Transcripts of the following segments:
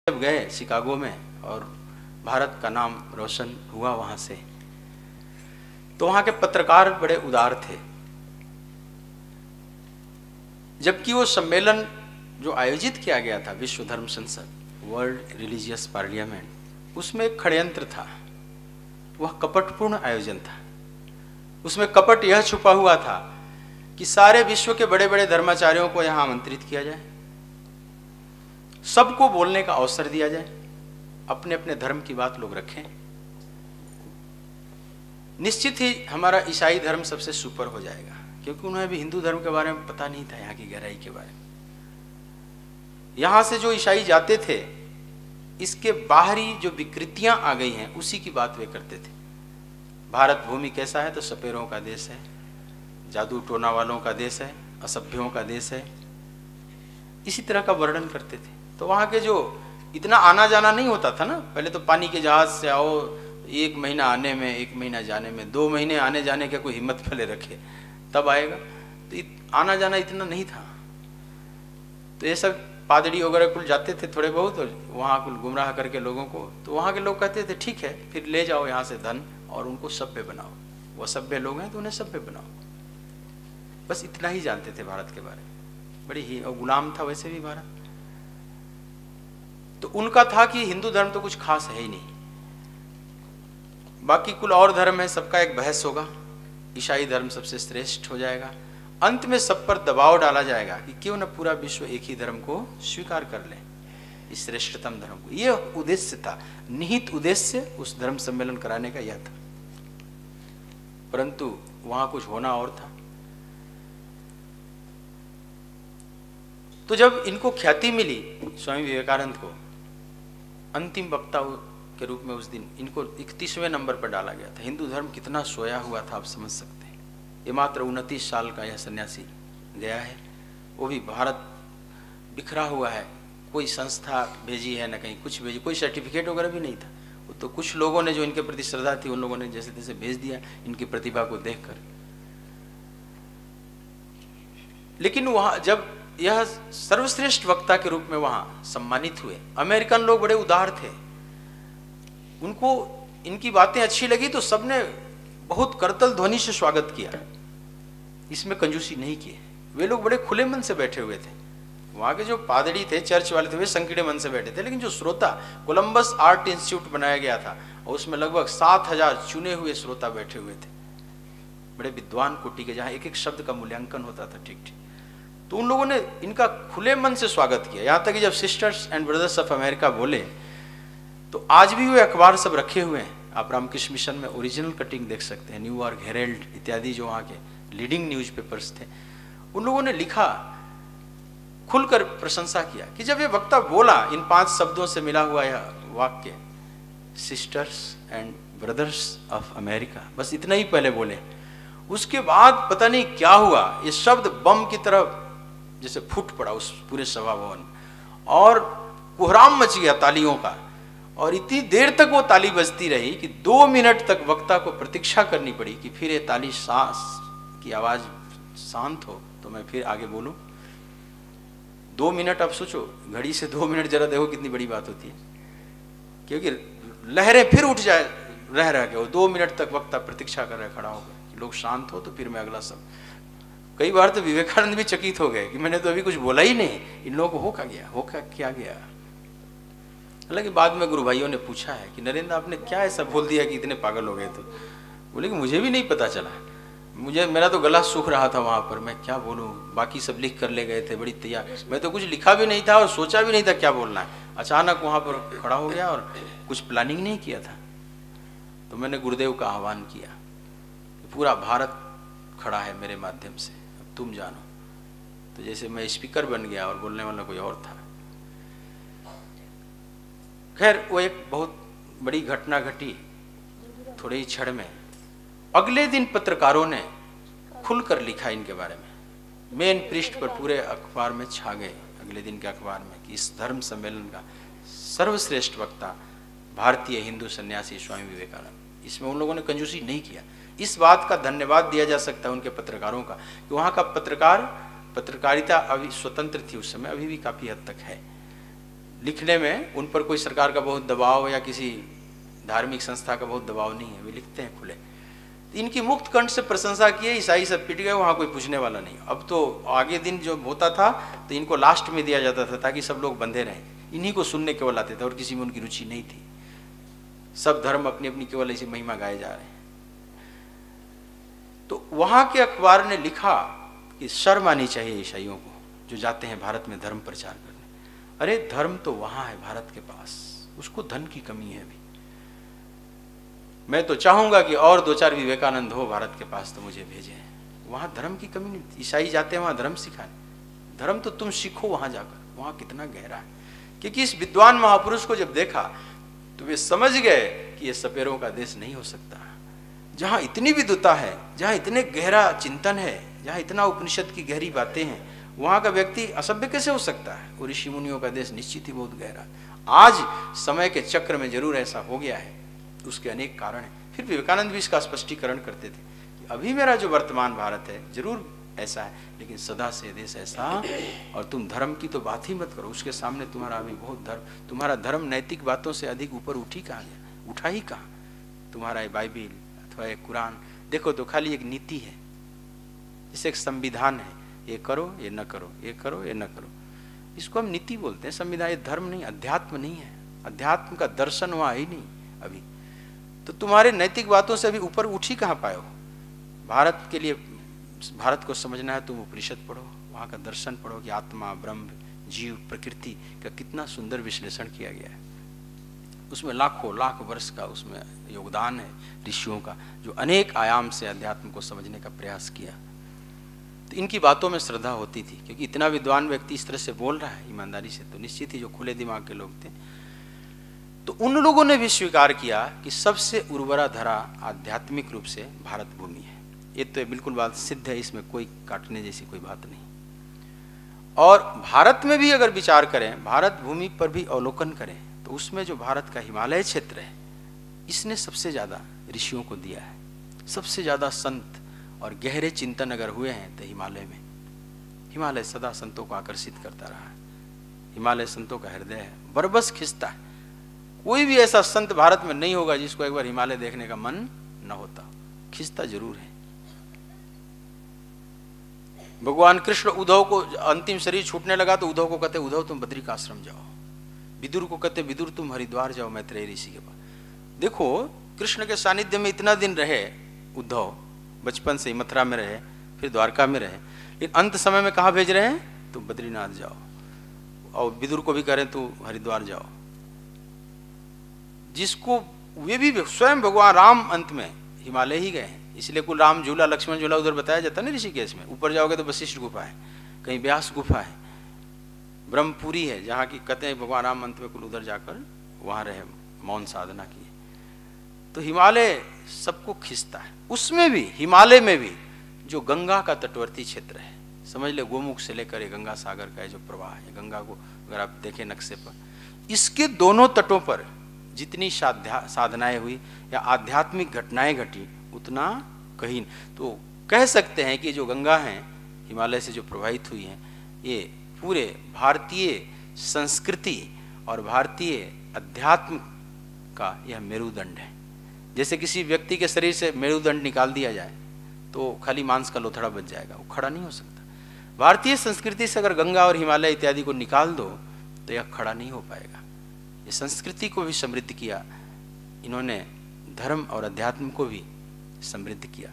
जब गए शिकागो में और भारत का नाम रोशन हुआ वहाँ से, तो वहाँ के पत्रकार बड़े उदार थे। जबकि वो सम्मेलन जो आयोजित किया गया था, विश्व धर्म संसद, वर्ल्ड रिलीजियस पार्लियामेंट, उसमें एक षड्यंत्र था। वह कपटपूर्ण आयोजन था। उसमें कपट यह छुपा हुआ था कि सारे विश्व के बड़े बड़े धर्माचार्यों को यहाँ आमंत्रित किया जाए, सबको बोलने का अवसर दिया जाए, अपने अपने धर्म की बात लोग रखें। निश्चित ही हमारा ईसाई धर्म सबसे सुपर हो जाएगा, क्योंकि उन्हें भी हिंदू धर्म के बारे में पता नहीं था, यहाँ की गहराई के बारे में। यहाँ से जो ईसाई जाते थे, इसके बाहरी जो विकृतियां आ गई हैं उसी की बात वे करते थे। भारत भूमि कैसा है, तो सपेरों का देश है, जादू टोना वालों का देश है, असभ्यों का देश है, इसी तरह का वर्णन करते थे। तो वहाँ के जो इतना आना जाना नहीं होता था ना, पहले तो पानी के जहाज से आओ, 1 महीना आने में, 1 महीना जाने में, 2 महीने आने जाने के कोई हिम्मत पहले रखे तब आएगा, तो आना जाना इतना नहीं था। तो ये सब पादरी वगैरह कुल जाते थे थोड़े बहुत, और वहाँ कुल गुमराह करके लोगों को, तो वहाँ के लोग कहते थे ठीक है, फिर ले जाओ यहाँ से धन और उनको सभ्य बनाओ। वो सभ्य लोग हैं तो उन्हें सभ्य बनाओ। बस इतना ही जानते थे भारत के बारे में। बड़ी ही, और गुलाम था वैसे भी भारत। तो उनका था कि हिंदू धर्म तो कुछ खास है ही नहीं, बाकी कुल और धर्म है, सबका एक बहस होगा, ईसाई धर्म सबसे श्रेष्ठ हो जाएगा। अंत में सब पर दबाव डाला जाएगा कि क्यों न पूरा विश्व एक ही धर्म को स्वीकार कर ले, इस श्रेष्ठतम धर्म को। यह उद्देश्य था, निहित उद्देश्य उस धर्म सम्मेलन कराने का यह था। परंतु वहां कुछ होना और था। तो जब इनको ख्याति मिली स्वामी विवेकानंद को, अंतिम वक्ता के रूप में उस दिन इनको 31वें नंबर पर डाला गया था। हिंदू धर्म कितना सोया हुआ था आप समझ सकते हैं। ये मात्र 29 साल का यह सन्यासी गया है, वो भी भारत बिखरा हुआ है, कोई संस्था भेजी है न कहीं कुछ भेजी, कोई सर्टिफिकेट वगैरह भी नहीं था। वो तो कुछ लोगों ने जो इनके प्रति श्रद्धा थी उन लोगों ने जैसे तैसे भेज दिया इनकी प्रतिभा को देखकर। लेकिन वहां जब यह सर्वश्रेष्ठ वक्ता के रूप में वहां सम्मानित हुए, अमेरिकन लोग बड़े उदार थे, उनको इनकी बातें अच्छी लगी तो सबने बहुत करतल ध्वनि से स्वागत किया, इसमें कंजूसी नहीं की। वे लोग बड़े खुले मन से बैठे हुए थे। वहां के जो पादरी थे, चर्च वाले थे, वे संकीर्ण मन से बैठे थे। लेकिन जो श्रोता, कोलंबस आर्ट इंस्टीट्यूट बनाया गया था और उसमें लगभग 7000 चुने हुए श्रोता बैठे हुए थे, बड़े विद्वान कोटि के, जहां एक एक शब्द का मूल्यांकन होता था ठीक ठीक। तो उन लोगों ने इनका खुले मन से स्वागत किया। यहां तक कि जब sisters and brothers of America बोले, तो आज भी वे अखबार सब रखे हुए हैं। आप रामकृष्ण मिशन में ओरिजिनल कटिंग देख सकते हैं, न्यूयॉर्क हेरल्ड इत्यादि जो वहाँ के लीडिंग न्यूज़पेपर्स थे, उन लोगों ने लिखा, खुलकर प्रशंसा किया कि जब ये वक्ता बोला, इन 5 शब्दों से मिला हुआ यह वाक्य, sisters and brothers of America, बस इतना ही पहले बोले। उसके बाद पता नहीं क्या हुआ, ये शब्द बम की तरह जैसे फूट पड़ा उस पूरे सभा भवन, और कोहराम मच गया तालियों का। और इतनी देर तक वो ताली बजती रही कि 2 मिनट तक वक्ता को प्रतीक्षा करनी पड़ी कि फिर ये ताली सांस की आवाज शांत हो तो मैं फिर आगे बोलूं। 2 मिनट, अब सोचो घड़ी से 2 मिनट, जरा देखो कितनी बड़ी बात होती है, क्योंकि लहरें फिर उठ जाए रह रह के। वो 2 मिनट तक वक्ता प्रतीक्षा कर रहे खड़ा होकर कि लोग शांत हो तो फिर मैं अगला शब्द। कई बार तो विवेकानंद भी चकित हो गए कि मैंने तो अभी कुछ बोला ही नहीं, इन लोगों को हो क्या गया। हालांकि बाद में गुरु भाइयों ने पूछा है कि नरेंद्र आपने क्या ऐसा बोल दिया कि इतने पागल हो गए। तो बोले कि मुझे भी नहीं पता चला, मेरा तो गला सूख रहा था वहां पर, मैं क्या बोलूं, बाकी सब लिख कर ले गए थे बड़ी तैयार, मैं तो कुछ लिखा भी नहीं था और सोचा भी नहीं था क्या बोलना है। अचानक वहां पर खड़ा हो गया और कुछ प्लानिंग नहीं किया था। तो मैंने गुरुदेव का आह्वान किया, पूरा भारत खड़ा है मेरे माध्यम से, अब तुम जानो। तो जैसे मैं स्पीकर बन गया और बोलने वाला कोई और था। खैर, वो एक बहुत बड़ी घटना घटी थोड़े ही क्षण में। अगले दिन पत्रकारों ने खुलकर लिखा इनके बारे में, मेन पृष्ठ पर पूरे अखबार में छा गए अगले दिन के अखबार में कि इस धर्म सम्मेलन का सर्वश्रेष्ठ वक्ता भारतीय हिंदू सन्यासी स्वामी विवेकानंद। इसमें उन लोगों ने कंजूसी नहीं किया। इस बात का धन्यवाद दिया जा सकता है उनके पत्रकारों का कि वहाँ का पत्रकारिता अभी स्वतंत्र थी उस समय, अभी भी काफी हद तक है। लिखने में उन पर कोई सरकार का बहुत दबाव या किसी धार्मिक संस्था का बहुत दबाव नहीं है, वे लिखते हैं खुले। इनकी मुक्त कंठ से प्रशंसा की है, ईसाई सब पिट गए, वहाँ कोई पूछने वाला नहीं। अब तो आगे दिन जो होता था तो इनको लास्ट में दिया जाता था ताकि सब लोग बंधे रहें, इन्हीं को सुनने केवल आते थे और किसी में उनकी रुचि नहीं थी। सब धर्म अपनी अपनी केवल ऐसी महिमा गाए जा रहे हैं। तो वहाँ के अखबार ने लिखा कि शर्म आनी चाहिए ईसाइयों को जो जाते हैं भारत में धर्म प्रचार करने। अरे धर्म तो वहाँ है भारत के पास, उसको धन की कमी है अभी। मैं तो चाहूंगा कि और 2-4 विवेकानंद हो भारत के पास तो मुझे भेजें, वहाँ धर्म की कमी नहीं। ईसाई जाते हैं वहाँ धर्म सिखाने, धर्म तो तुम सीखो वहाँ जाकर, वहाँ कितना गहरा है। क्योंकि इस विद्वान महापुरुष को जब देखा तो वे समझ गए कि ये सपेरों का देश नहीं हो सकता। जहाँ इतनी विद्वता है, जहाँ इतने गहरा चिंतन है, जहाँ इतना उपनिषद की गहरी बातें हैं, वहाँ का व्यक्ति असभ्य कैसे हो सकता है। और ऋषि मुनियों का देश निश्चित ही बहुत गहरा। आज समय के चक्र में जरूर ऐसा हो गया है, उसके अनेक कारण हैं। फिर विवेकानंद भी इसका स्पष्टीकरण करते थे कि अभी मेरा जो वर्तमान भारत है जरूर ऐसा है, लेकिन सदा से देश ऐसा। और तुम धर्म की तो बात ही मत करो, उसके सामने तुम्हारा अभी बहुत धर्म, तुम्हारा धर्म नैतिक बातों से अधिक ऊपर उठी कहाँ गया, उठा ही कहाँ। तुम्हारा ये बाइबिल अथवा ये कुरान देखो तो खाली एक नीति है, जैसे एक संविधान है, ये करो ये न करो, ये करो ये न करो, इसको हम नीति बोलते हैं। संविधान, ये धर्म नहीं, अध्यात्म नहीं है। अध्यात्म का दर्शन वहाँ ही नहीं अभी। तो तुम्हारे नैतिक बातों से अभी ऊपर उठ ही कहाँ पाए हो। भारत के लिए, भारत को समझना है तुम उपनिषद पढ़ो, वहाँ का दर्शन पढ़ो कि आत्मा, ब्रह्म, जीव, प्रकृति का कितना सुंदर विश्लेषण किया गया है। उसमें लाखों लाख वर्ष का उसमें योगदान है ऋषियों का, जो अनेक आयाम से अध्यात्म को समझने का प्रयास किया। तो इनकी बातों में श्रद्धा होती थी, क्योंकि इतना विद्वान व्यक्ति इस तरह से बोल रहा है ईमानदारी से, तो निश्चित ही जो खुले दिमाग के लोग थे। तो उन लोगों ने भी स्वीकार किया कि सबसे उर्वरा धरा आध्यात्मिक रूप से भारत भूमि है। ये तो बिल्कुल बात सिद्ध है, इसमें कोई काटने जैसी कोई बात नहीं। और भारत में भी अगर विचार करें, भारत भूमि पर भी अवलोकन करें, तो उसमें जो भारत का हिमालय क्षेत्र है, इसने सबसे ज़्यादा ऋषियों को दिया है। सबसे ज़्यादा संत और गहरे चिंतन अगर हुए हैं तो हिमालय में। हिमालय सदा संतों को आकर्षित करता रहा है। हिमालय संतों का हृदय है, बरबस खिंचता है। कोई भी ऐसा संत भारत में नहीं होगा जिसको एक बार हिमालय देखने का मन न होता, खिंचता जरूर है। भगवान कृष्ण उद्धव को अंतिम शरीर छूटने लगा तो उद्धव को कहते, उद्धव तुम बद्रिका आश्रम जाओ। विदुर को कहते, विदुर तुम हरिद्वार जाओ मैत्रेय ऋषि के पास। देखो कृष्ण के सानिध्य में इतना दिन रहे उद्धव, बचपन से ही मथुरा में रहे, फिर द्वारका में रहे, लेकिन अंत समय में कहाँ भेज रहे हैं, तुम बद्रीनाथ जाओ। और विदुर को भी कह रहे हैं तू हरिद्वार जाओ, जिसको वे भी स्वयं भगवान राम अंत में हिमालय ही गए हैं। इसलिए कुल राम झूला लक्ष्मण झूला उधर बताया जाता है ना ऋषिकेश में। ऊपर जाओगे तो वशिष्ठ गुफा है, कहीं व्यास गुफा है, ब्रह्मपुरी है, जहाँ की कहते हैं भगवान राम अंत में कुल उधर जाकर वहाँ रहे, मौन साधना की। तो हिमालय सबको खींचता है। उसमें भी, हिमालय में भी जो गंगा का तटवर्ती क्षेत्र है, समझ ले गोमुख से लेकर गंगा सागर का जो प्रवाह है, गंगा को अगर आप देखें नक्शे पर, इसके दोनों तटों पर जितनी साधनाएं हुई या आध्यात्मिक घटनाएं घटी उतना कहीं। तो कह सकते हैं कि जो गंगा हैं हिमालय से जो प्रवाहित हुई हैं, ये पूरे भारतीय संस्कृति और भारतीय अध्यात्म का यह मेरुदंड है। जैसे किसी व्यक्ति के शरीर से मेरुदंड निकाल दिया जाए तो खाली मांस का लोथड़ा बच जाएगा, वो खड़ा नहीं हो सकता। भारतीय संस्कृति से अगर गंगा और हिमालय इत्यादि को निकाल दो तो यह खड़ा नहीं हो पाएगा। ये संस्कृति को भी समृद्ध किया इन्होंने, धर्म और अध्यात्म को भी समृद्ध किया।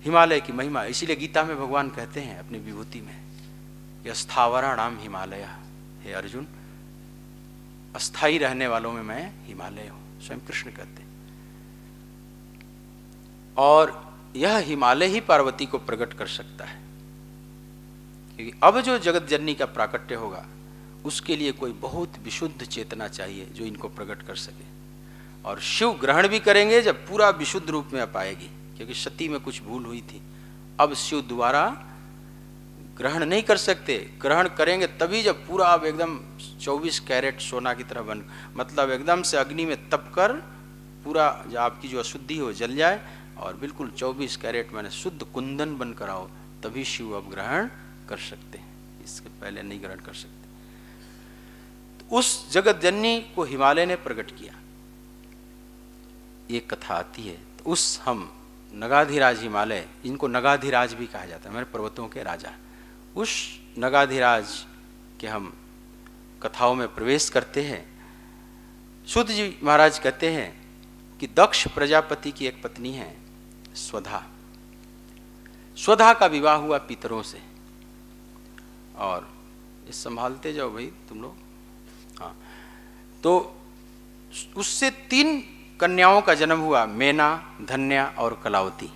हिमालय की महिमा, इसीलिए गीता में भगवान कहते हैं अपनी विभूति में, यह स्थावराणाम हिमालय, हे अर्जुन अस्थाई रहने वालों में मैं हिमालय हूं, स्वयं कृष्ण कहते हैं। और यह हिमालय ही पार्वती को प्रकट कर सकता है, क्योंकि अब जो जगत जननी का प्राकट्य होगा उसके लिए कोई बहुत विशुद्ध चेतना चाहिए जो इनको प्रकट कर सके। और शिव ग्रहण भी करेंगे जब पूरा विशुद्ध रूप में पाएगी, क्योंकि सती में कुछ भूल हुई थी। अब शिव दोबारा ग्रहण नहीं कर सकते, ग्रहण करेंगे तभी जब पूरा अब एकदम 24 कैरेट सोना की तरह बन, मतलब एकदम से अग्नि में तप कर पूरा जो आपकी जो अशुद्धि हो जल जाए और बिल्कुल 24 कैरेट मैंने शुद्ध कुंदन बन कर आओ, तभी शिव अब ग्रहण कर सकते हैं, इसके पहले नहीं ग्रहण कर सकते। उस जगत जननी को हिमालय ने प्रकट किया। एक कथा आती है। तो उस हम नगाधिराज हिमालय, इनको नगाधिराज भी कहा जाता है, हमारे पर्वतों के राजा, उस नगाधिराज के हम कथाओं में प्रवेश करते हैं। सूत जी महाराज कहते हैं कि दक्ष प्रजापति की एक पत्नी है स्वधा। स्वधा का विवाह हुआ पितरों से, और ये संभालते जाओ भाई तुम लोग। हाँ, तो उससे 3 कन्याओं का जन्म हुआ, मेना, धन्या और कलावती।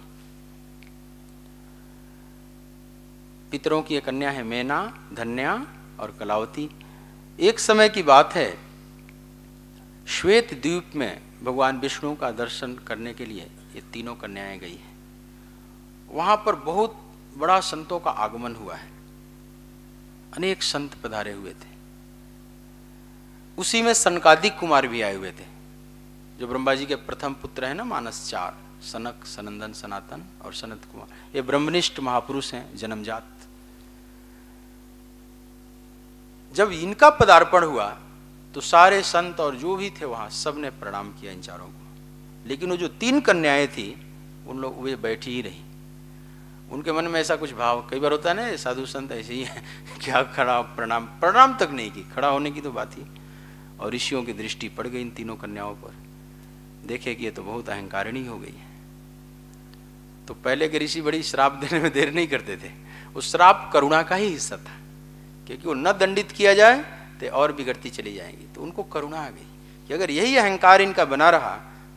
पितरों की एक कन्या है मेना, धन्या और कलावती। एक समय की बात है, श्वेत द्वीप में भगवान विष्णु का दर्शन करने के लिए ये तीनों कन्याएं गई हैं। वहां पर बहुत बड़ा संतों का आगमन हुआ है, अनेक संत पधारे हुए थे। उसी में सनकादिक कुमार भी आए हुए थे, जो ब्रह्मा जी के प्रथम पुत्र हैं ना, मानस 4, सनक, सनंदन, सनातन और सनत कुमार। ये ब्रह्मनिष्ठ महापुरुष हैं, जन्मजात। जब इनका पदार्पण हुआ तो सारे संत और जो भी थे वहां सब ने प्रणाम किया इन चारों को। लेकिन वो जो 3 कन्याएं थी उन लोग वे बैठी ही रही। उनके मन में ऐसा कुछ भाव, कई बार होता है ना, साधु संत ऐसे ही है, क्या खड़ा प्रणाम तक नहीं की, खड़ा होने की तो बात ही। और ऋषियों की दृष्टि पड़ गई इन तीनों कन्याओं पर, देखे कि ये तो बहुत अहंकारिणी हो गई है। तो पहले के ऋषि बड़ी श्राप देने में देर नहीं करते थे। उस श्राप करुणा का ही हिस्सा था, क्योंकि वो न दंडित किया जाए तो और बिगड़ती चली जाएंगी। तो उनको करुणा आ गई कि अगर यही अहंकार इनका बना रहा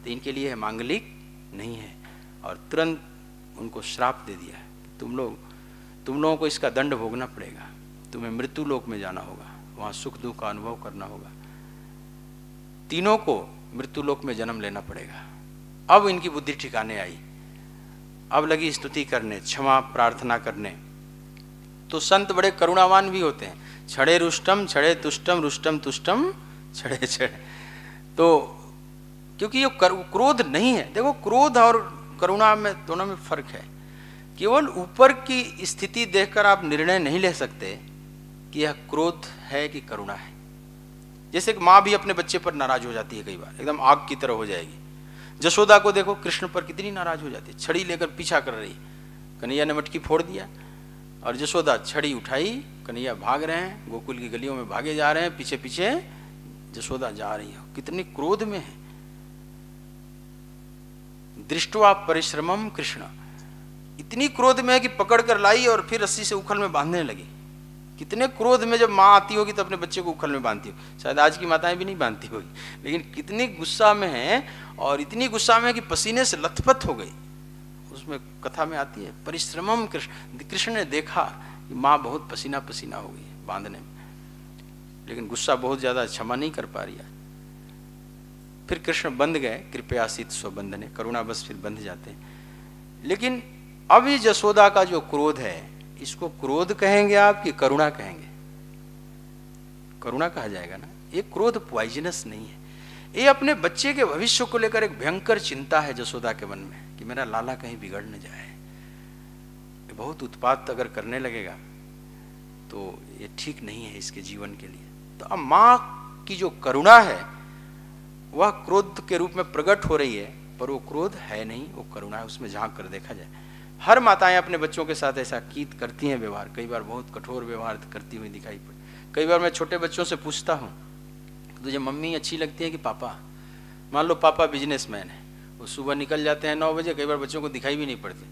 तो इनके लिए मांगलिक नहीं है, और तुरंत उनको श्राप दे दिया है, तुम लोगों को इसका दंड भोगना पड़ेगा, तुम्हें मृत्यु लोक में जाना होगा, वहां सुख दुख का अनुभव करना होगा, तीनों को मृत्यु लोक में जन्म लेना पड़ेगा। अब इनकी बुद्धि ठिकाने आई, अब लगी स्तुति करने, क्षमा प्रार्थना करने। तो संत बड़े करुणावान भी होते हैं, छड़े रुष्टम छड़े तुष्टम, रुष्टम तुष्टम छड़े छड़े। तो क्योंकि ये क्रोध नहीं है। देखो, क्रोध और करुणा में दोनों में फर्क है। केवल ऊपर की स्थिति देखकर आप निर्णय नहीं ले सकते कि यह क्रोध है कि करुणा है। जैसे कि माँ भी अपने बच्चे पर नाराज हो जाती है, कई बार एकदम आग की तरह हो जाएगी। जशोदा को देखो, कृष्ण पर कितनी नाराज हो जाती है, छड़ी लेकर पीछा कर रही, कन्हैया ने मटकी फोड़ दिया, और जशोदा छड़ी उठाई, कन्हैया भाग रहे हैं, गोकुल की गलियों में भागे जा रहे हैं, पीछे पीछे जशोदा जा रही है, कितनी क्रोध में है। दृष्टवा परिश्रमम कृष्ण, इतनी क्रोध में है कि पकड़ कर लाई और फिर रस्सी से उखल में बांधने लगी। कितने क्रोध में, जब माँ आती होगी तो अपने बच्चे को उखल में बांधती हो, शायद आज की माताएं भी नहीं बांधती होगी, लेकिन कितनी गुस्सा में है, और इतनी गुस्सा में है कि पसीने से लथपथ हो गई। उसमें कथा में आती है परिश्रमम कृष्ण, कृष्ण ने देखा कि माँ बहुत पसीना पसीना हो गई है बांधने में, लेकिन गुस्सा बहुत ज्यादा, क्षमा नहीं कर पा रही है। फिर कृष्ण बंध गए, कृपया शीत स्वबंधने, करुणा बस फिर बंध जाते हैं। लेकिन अब ये जसोदा का जो क्रोध है, इसको क्रोध कहेंगे आप कि करुणा कहेंगे? करुणा कहा जाएगा ना। ये क्रोध पॉइजनस नहीं है, ये अपने बच्चे के भविष्य को लेकर एक भयंकर चिंता है जसोदा के मन में कि मेरा लाला कहीं बिगड़ न जाए। ये बहुत उत्पात अगर करने लगेगा तो ये ठीक नहीं है इसके जीवन के लिए। तो अब माँ की जो करुणा है वह क्रोध के रूप में प्रकट हो रही है, पर वो क्रोध है नहीं, वो करुणा है। उसमें झांक कर देखा जाए, हर माताएं अपने बच्चों के साथ ऐसा करती हैं व्यवहार, कई बार बहुत कठोर व्यवहार करती हुई दिखाई पड़े। कई बार मैं छोटे बच्चों से पूछता हूँ, तुझे मम्मी अच्छी लगती है कि पापा? मान लो पापा बिजनेसमैन है, वो सुबह निकल जाते हैं 9 बजे, कई बार बच्चों को दिखाई भी नहीं पड़ती,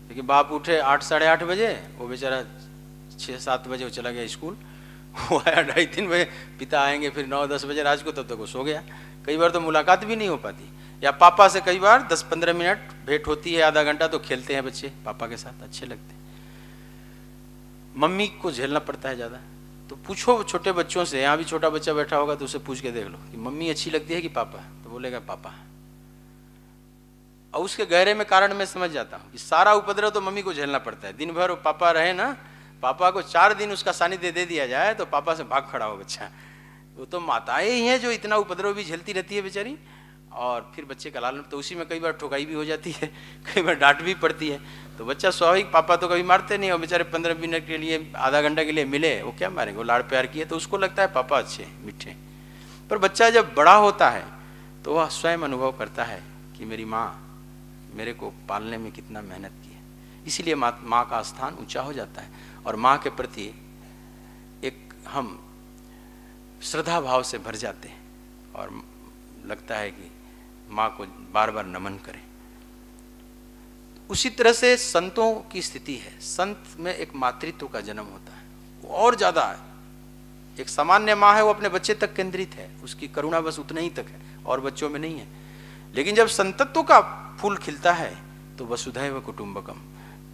लेकिन बाप उठे 8 साढ़े 8 बजे, वो बेचारा 6-7 बजे वो चला गया स्कूल, वो आया 2:30-3 बजे, पिता आएंगे फिर 9-10 बजे रात को, तब तक वो सो गया। कई बार तो मुलाकात भी नहीं हो पाती, या पापा से कई बार 10-15 मिनट भेंट होती है, आधा घंटा, तो खेलते हैं बच्चे पापा के साथ, अच्छे लगते हैं। मम्मी को झेलना पड़ता है ज़्यादा। तो पूछो छोटे बच्चों से, यहाँ भी छोटा बच्चा बैठा होगा तो उसे पूछ के देख लो कि मम्मी अच्छी लगती है कि पापा, तो बोलेगा पापा। और उसके गहरे में कारण मैं समझ जाता हूँ कि सारा उपद्रव तो मम्मी को झेलना पड़ता है। दिन भर पापा रहे ना, पापा को 4 दिन उसका सानिध्य दे दिया जाए तो पापा से भाग खड़ा हो बच्चा। वो तो माताएं ही हैं जो इतना उपद्रव भी झेलती रहती है बेचारी, और फिर बच्चे का लालन, तो उसी में कई बार ठोकाई भी हो जाती है, कई बार डांट भी पड़ती है। तो बच्चा स्वाभाविक, पापा तो कभी मारते नहीं, और बेचारे 15 मिनट के लिए, आधा घंटा के लिए मिले, वो क्या मारेंगे, वो लाड़ प्यार किए तो उसको लगता है पापा अच्छे मीठे। पर बच्चा जब बड़ा होता है तो वह स्वयं अनुभव करता है कि मेरी माँ मेरे को पालने में कितना मेहनत की है। इसीलिए माँ का स्थान ऊंचा हो जाता है, और माँ के प्रति एक हम श्रद्धा भाव से भर जाते हैं, और लगता है कि माँ को बार बार नमन करें। उसी तरह से संतों की स्थिति है, संत में एक मातृत्व का जन्म होता है, वो और ज्यादा है। एक सामान्य माँ है, वो अपने बच्चे तक केंद्रित है, उसकी करुणा बस उतने ही तक है और बच्चों में नहीं है। लेकिन जब संतत्व का फूल खिलता है तो वसुधैव कुटुंबकम,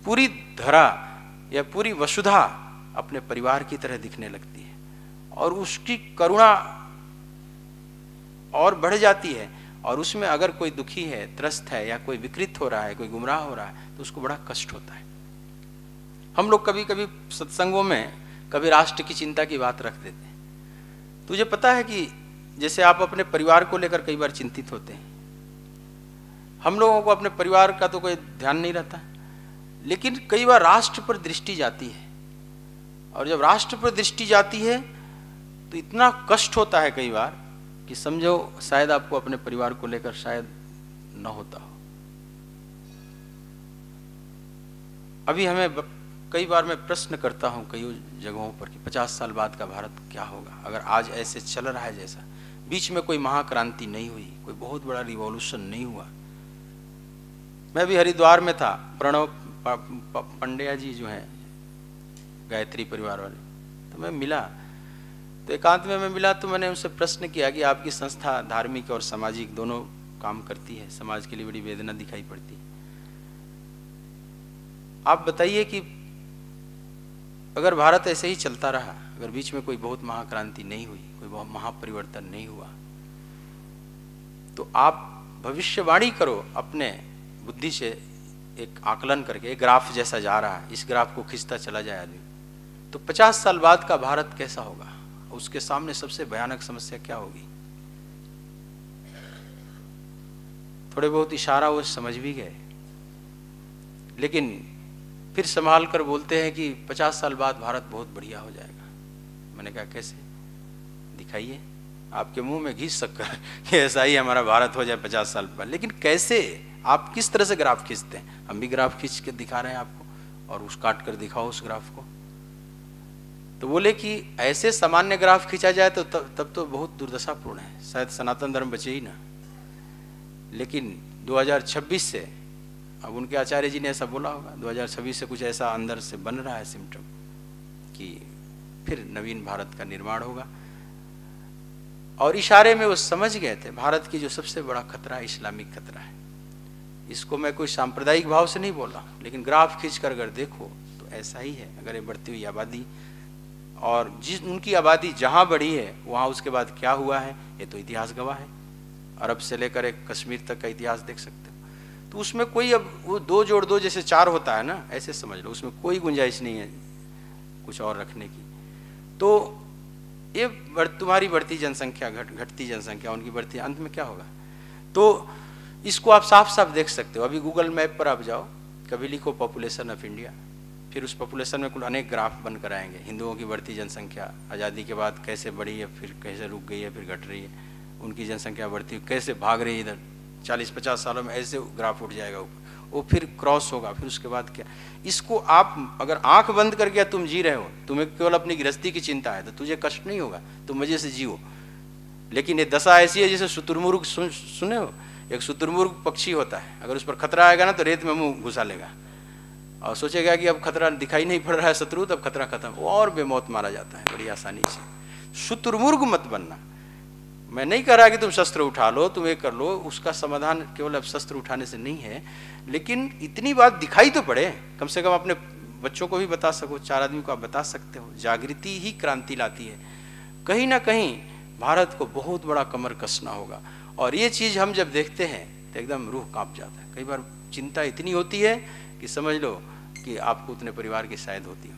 पूरी धरा या पूरी वसुधा अपने परिवार की तरह दिखने लगती है, और उसकी करुणा और बढ़ जाती है। और उसमें अगर कोई दुखी है, त्रस्त है, या कोई विकृत हो रहा है, कोई गुमराह हो रहा है, तो उसको बड़ा कष्ट होता है। हम लोग कभी कभी सत्संगों में कभी राष्ट्र की चिंता की बात रख देते हैं। तुझे पता है कि जैसे आप अपने परिवार को लेकर कई बार चिंतित होते हैं, हम लोगों को अपने परिवार का तो कोई ध्यान नहीं रहता, लेकिन कई बार राष्ट्र पर दृष्टि जाती है, और जब राष्ट्र पर दृष्टि जाती है तो इतना कष्ट होता है कई बार कि समझो शायद आपको अपने परिवार को लेकर शायद न होता हो। अभी हमें कई बार मैं प्रश्न करता हूं कई जगहों पर कि 50 साल बाद का भारत क्या होगा अगर आज ऐसे चल रहा है जैसा। बीच में कोई महाक्रांति नहीं हुई, कोई बहुत बड़ा रिवॉल्यूशन नहीं हुआ। मैं अभी हरिद्वार में था, प्रणव पंड्या जी जो हैं गायत्री परिवार वाले, तो मैं मिला, तो एकांत में मैं मिला, तो मैंने उनसे प्रश्न किया कि आपकी संस्था धार्मिक और सामाजिक दोनों काम करती है, समाज के लिए बड़ी वेदना दिखाई पड़ती है, आप बताइए कि अगर भारत ऐसे ही चलता रहा, अगर बीच में कोई बहुत महाक्रांति नहीं हुई, कोई बहुत महापरिवर्तन नहीं हुआ, तो आप भविष्यवाणी करो अपने बुद्धि से, एक आकलन करके, एक ग्राफ जैसा जा रहा है, इस ग्राफ को खींचता चला जाए आदमी, तो 50 साल बाद का भारत कैसा होगा, उसके सामने सबसे भयानक समस्या क्या होगी। थोड़े बहुत इशारा वो समझ भी गए, लेकिन फिर संभाल कर बोलते हैं कि 50 साल बाद भारत बहुत बढ़िया हो जाएगा। मैंने कहा कैसे, दिखाइए, आपके मुंह में घिस सककर कि ऐसा ही हमारा भारत हो जाए 50 साल बाद, लेकिन कैसे, आप किस तरह से ग्राफ खींचते हैं। हम भी ग्राफ खींच के दिखा रहे हैं आपको, और उस काट कर दिखाओ उस ग्राफ को। तो बोले कि ऐसे सामान्य ग्राफ खींचा जाए तो तब तो बहुत दुर्दशापूर्ण है, शायद सनातन धर्म बचे ही ना। लेकिन 2026 से, अब उनके आचार्य जी ने ऐसा बोला होगा, 2026 से कुछ ऐसा अंदर से बन रहा है सिम्टम कि फिर नवीन भारत का निर्माण होगा। और इशारे में वो समझ गए थे भारत की जो सबसे बड़ा खतरा है, इस्लामिक खतरा है। इसको मैं कोई सांप्रदायिक भाव से नहीं बोल रहा, लेकिन ग्राफ खींच कर अगर देखो तो ऐसा ही है। अगर ये बढ़ती हुई आबादी, और जिस उनकी आबादी जहां बढ़ी है वहां उसके बाद क्या हुआ है, ये तो इतिहास गवाह है। अरब से लेकर एक कश्मीर तक का इतिहास देख सकते हो। तो उसमें कोई, अब वो 2 जोड़ 2 जैसे 4 होता है ना, ऐसे समझ लो, उसमें कोई गुंजाइश नहीं है कुछ और रखने की। तो ये तुम्हारी बढ़ती जनसंख्या, घटती जनसंख्या, उनकी बढ़ती, अंत में क्या होगा। तो इसको आप साफ साफ देख सकते हो। अभी गूगल मैप पर आप जाओ, कभी लिखो पॉपुलेशन ऑफ इंडिया, फिर उस पॉपुलेशन में कुल अनेक ग्राफ बन कर आएंगे। हिंदुओं की बढ़ती जनसंख्या आज़ादी के बाद कैसे बढ़ी है, फिर कैसे रुक गई है, फिर घट रही है, उनकी जनसंख्या बढ़ती कैसे भाग रही है इधर, 40-50 सालों में ऐसे ग्राफ उठ जाएगा ऊपर, वो फिर क्रॉस होगा, फिर उसके बाद क्या। इसको आप अगर आंख बंद करके तुम जी रहे हो, तुम्हें केवल अपनी गृहस्थी की चिंता है, तो तुझे कष्ट नहीं होगा, तुम मजे से जियो। लेकिन ये दशा ऐसी है जैसे शुतुरमुर्ग, सुने हो, एक शुतुरमुर्ग पक्षी होता है, अगर उस पर खतरा आएगा ना तो रेत में मुंह घुसा लेगा और सोचेगा कि अब खतरा दिखाई नहीं पड़ रहा है शत्रु, तब खतरा खत्म, और बेमौत मारा जाता है बड़ी आसानी से। शुतुरमुर्ग मत बनना। मैं नहीं कह रहा कि तुम शस्त्र उठा लो, तुम ये कर लो, उसका समाधान केवल अब शस्त्र उठाने से नहीं है, लेकिन इतनी बात दिखाई तो पड़े, कम से कम अपने बच्चों को भी बता सको, 4 आदमी को आप बता सकते हो। जागृति ही क्रांति लाती है। कहीं ना कहीं भारत को बहुत बड़ा कमर कसना होगा, और ये चीज़ हम जब देखते हैं तो एकदम रूह कांप जाता है। कई बार चिंता इतनी होती है कि समझ लो कि आपको उतने परिवार की शायद होती है,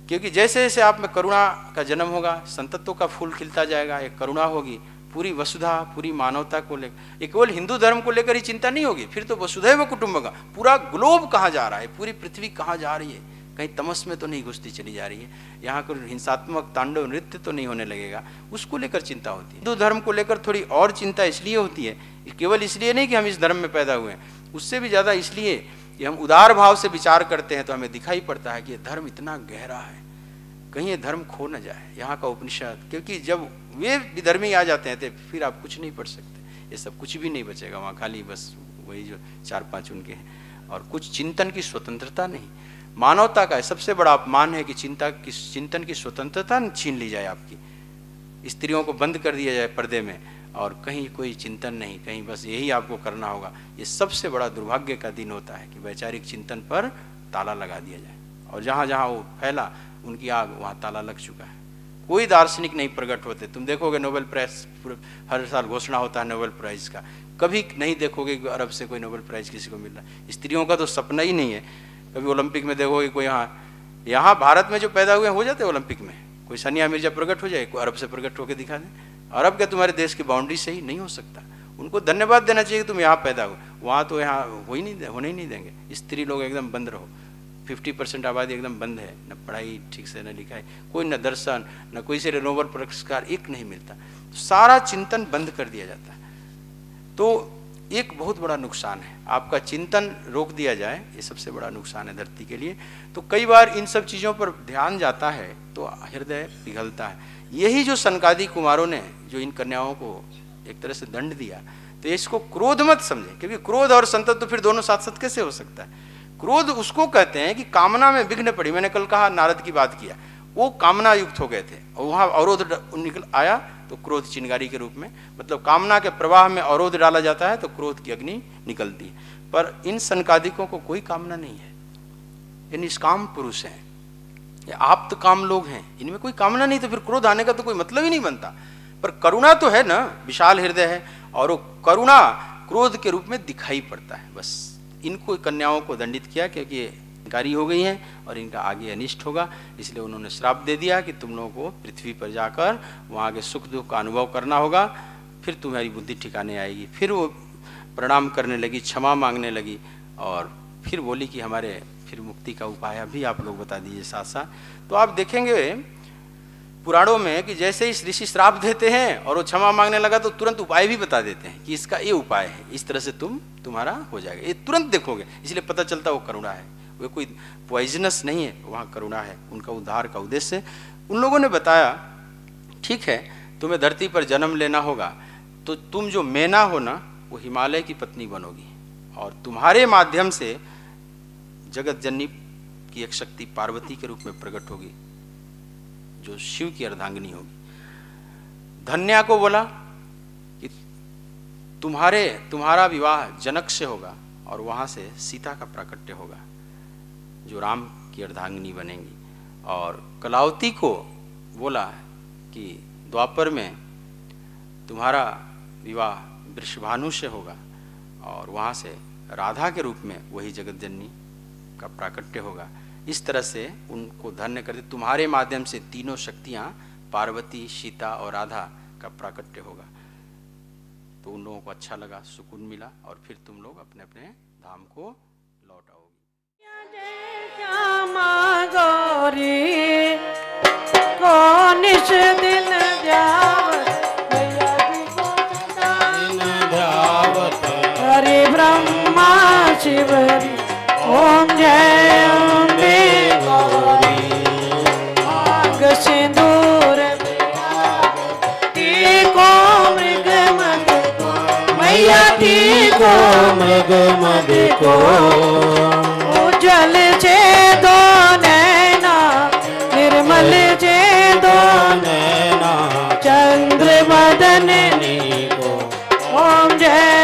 क्योंकि जैसे जैसे आप में करुणा का जन्म होगा, संतत्व का फूल खिलता जाएगा, एक करुणा होगी, पूरी वसुधा, पूरी मानवता को लेकर, ये केवल हिंदू धर्म को लेकर ही चिंता नहीं होगी, फिर तो वसुधैव कुटुंबकम, पूरा ग्लोब कहाँ जा रहा है, पूरी पृथ्वी कहाँ जा रही है, कहीं तमस में तो नहीं घुसती चली जा रही है, यहाँ कोई हिंसात्मक तांडव नृत्य तो नहीं होने लगेगा, उसको लेकर चिंता होती है। हिंदू धर्म को लेकर थोड़ी और चिंता इसलिए होती है, केवल इसलिए नहीं कि हम इस धर्म में पैदा हुए हैं, उससे भी ज़्यादा इसलिए कि हम उदार भाव से विचार करते हैं तो हमें दिखाई पड़ता है कि ये धर्म इतना गहरा है, कहीं ये धर्म खो न जाए, यहाँ का उपनिषद, क्योंकि जब वे विधर्मी आ जाते हैं तो फिर आप कुछ नहीं पढ़ सकते, ये सब कुछ भी नहीं बचेगा वहाँ, खाली बस वही जो 4-5 उनके हैं, और कुछ चिंतन की स्वतंत्रता नहीं। मानवता का सबसे बड़ा अपमान है कि चिंतन की स्वतंत्रता छीन ली जाए आपकी, स्त्रियों को बंद कर दिया जाए पर्दे में, और कहीं कोई चिंतन नहीं, कहीं बस यही आपको करना होगा। ये सबसे बड़ा दुर्भाग्य का दिन होता है कि वैचारिक चिंतन पर ताला लगा दिया जाए, और जहाँ जहाँ वो फैला उनकी आग वहाँ ताला लग चुका है। कोई दार्शनिक नहीं प्रकट होते, तुम देखोगे नोबेल प्राइज हर साल घोषणा होता है नोबेल प्राइज का, कभी नहीं देखोगे कि अरब से कोई नोबेल प्राइज किसी को मिल रहा है। स्त्रियों का तो सपना ही नहीं है। कभी ओलंपिक में देखोगे कोई, यहाँ भारत में जो पैदा हुए हो जाते हैं ओलंपिक में, कोई सानिया मिर्जा प्रकट हो जाए, कोई अरब से प्रकट होकर दिखा दे, अरब के तुम्हारे देश की बाउंड्री से ही नहीं हो सकता। उनको धन्यवाद देना चाहिए कि तुम यहाँ पैदा हो, वहाँ तो यहाँ होने ही नहीं देंगे। स्त्री लोग एकदम बंद रहो, 50% आबादी एकदम बंद है, न पढ़ाई ठीक से न लिखाई, कोई न दर्शन, न कोई से नोबेल पुरस्कार एक नहीं मिलता, तो सारा चिंतन बंद कर दिया जाता है। तो एक बहुत बड़ा नुकसान है, आपका चिंतन रोक दिया जाए, ये सबसे बड़ा नुकसान है धरती के लिए। तो कई बार इन सब चीज़ों पर ध्यान जाता है तो हृदय पिघलता है। यही जो सनकादि कुमारों ने जो इन कन्याओं को एक तरह से दंड दिया, तो इसको क्रोध मत समझे, क्योंकि क्रोध और संतत तो फिर दोनों साथ साथ कैसे हो सकता है। क्रोध उसको कहते हैं कि कामना में विघ्न पड़ी। मैंने कल कहा, नारद की बात किया, वो कामना युक्त हो गए थे और वहाँ अवरोध निकल आया, तो क्रोध चिंगारी के रूप में, मतलब कामना के प्रवाह में अवरोध डाला जाता है तो क्रोध की अग्नि निकलती है। पर इन सनकादिकों को कोई कामना नहीं है, ये निष्काम पुरुष हैं, ये आप्त काम लोग हैं, इनमें कोई कामना नहीं, तो फिर क्रोध आने का तो कोई मतलब ही नहीं बनता। पर करुणा तो है ना, विशाल हृदय है, और वो करुणा क्रोध के रूप में दिखाई पड़ता है। बस इनको कन्याओं को दंडित किया क्योंकि ये कारी हो गई हैं और इनका आगे अनिष्ट होगा, इसलिए उन्होंने श्राप दे दिया कि तुम लोगों को पृथ्वी पर जाकर वहाँ के सुख दुख का अनुभव करना होगा, फिर तुम्हारी बुद्धि ठिकाने आएगी। फिर वो प्रणाम करने लगी, क्षमा मांगने लगी, और फिर बोली कि हमारे फिर मुक्ति का उपाय भी आप लोग बता दीजिए साथ साथ। तो आप देखेंगे पुराणों में कि जैसे ही ऋषि श्राप देते हैं और वो क्षमा मांगने लगा तो तुरंत उपाय भी बता देते हैं कि इसका ये उपाय है, इस तरह से तुम्हारा हो जाएगा, ये तुरंत देखोगे, इसलिए पता चलता वो करुणा है, वे कोई पॉइजनस नहीं है, वहाँ करुणा है, उनका उद्धार का उद्देश्य। उन लोगों ने बताया, ठीक है तुम्हें धरती पर जन्म लेना होगा, तो तुम जो मैना हो ना, वो हिमालय की पत्नी बनोगी, और तुम्हारे माध्यम से जगत जननी की एक शक्ति पार्वती के रूप में प्रकट होगी, जो शिव की अर्धांगिनी होगी। धन्या को बोला कि तुम्हारा विवाह जनक से होगा, और वहाँ से सीता का प्राकट्य होगा, जो राम की अर्धांगिनी बनेंगी। और कलावती को बोला कि द्वापर में तुम्हारा विवाह वृषभानु से होगा, और वहाँ से राधा के रूप में वही जगत जननी का प्राकट्य होगा। इस तरह से उनको धन्य कर दे, तुम्हारे माध्यम से तीनों शक्तियाँ पार्वती, सीता और राधा का प्राकट्य होगा। तो उन लोगों को अच्छा लगा, सुकून मिला, और फिर तुम लोग अपने अपने धाम को लौट आओगे। हरे ब्रह्मा शिवरी ओम जय अम्बे गौरी। आग सिंदूर टीको मृग मद को, मैया टीको मृग मद को। उज्जवल से दो नैना, निर्मल से दो नैना, चंद्र बदन को। ओम जय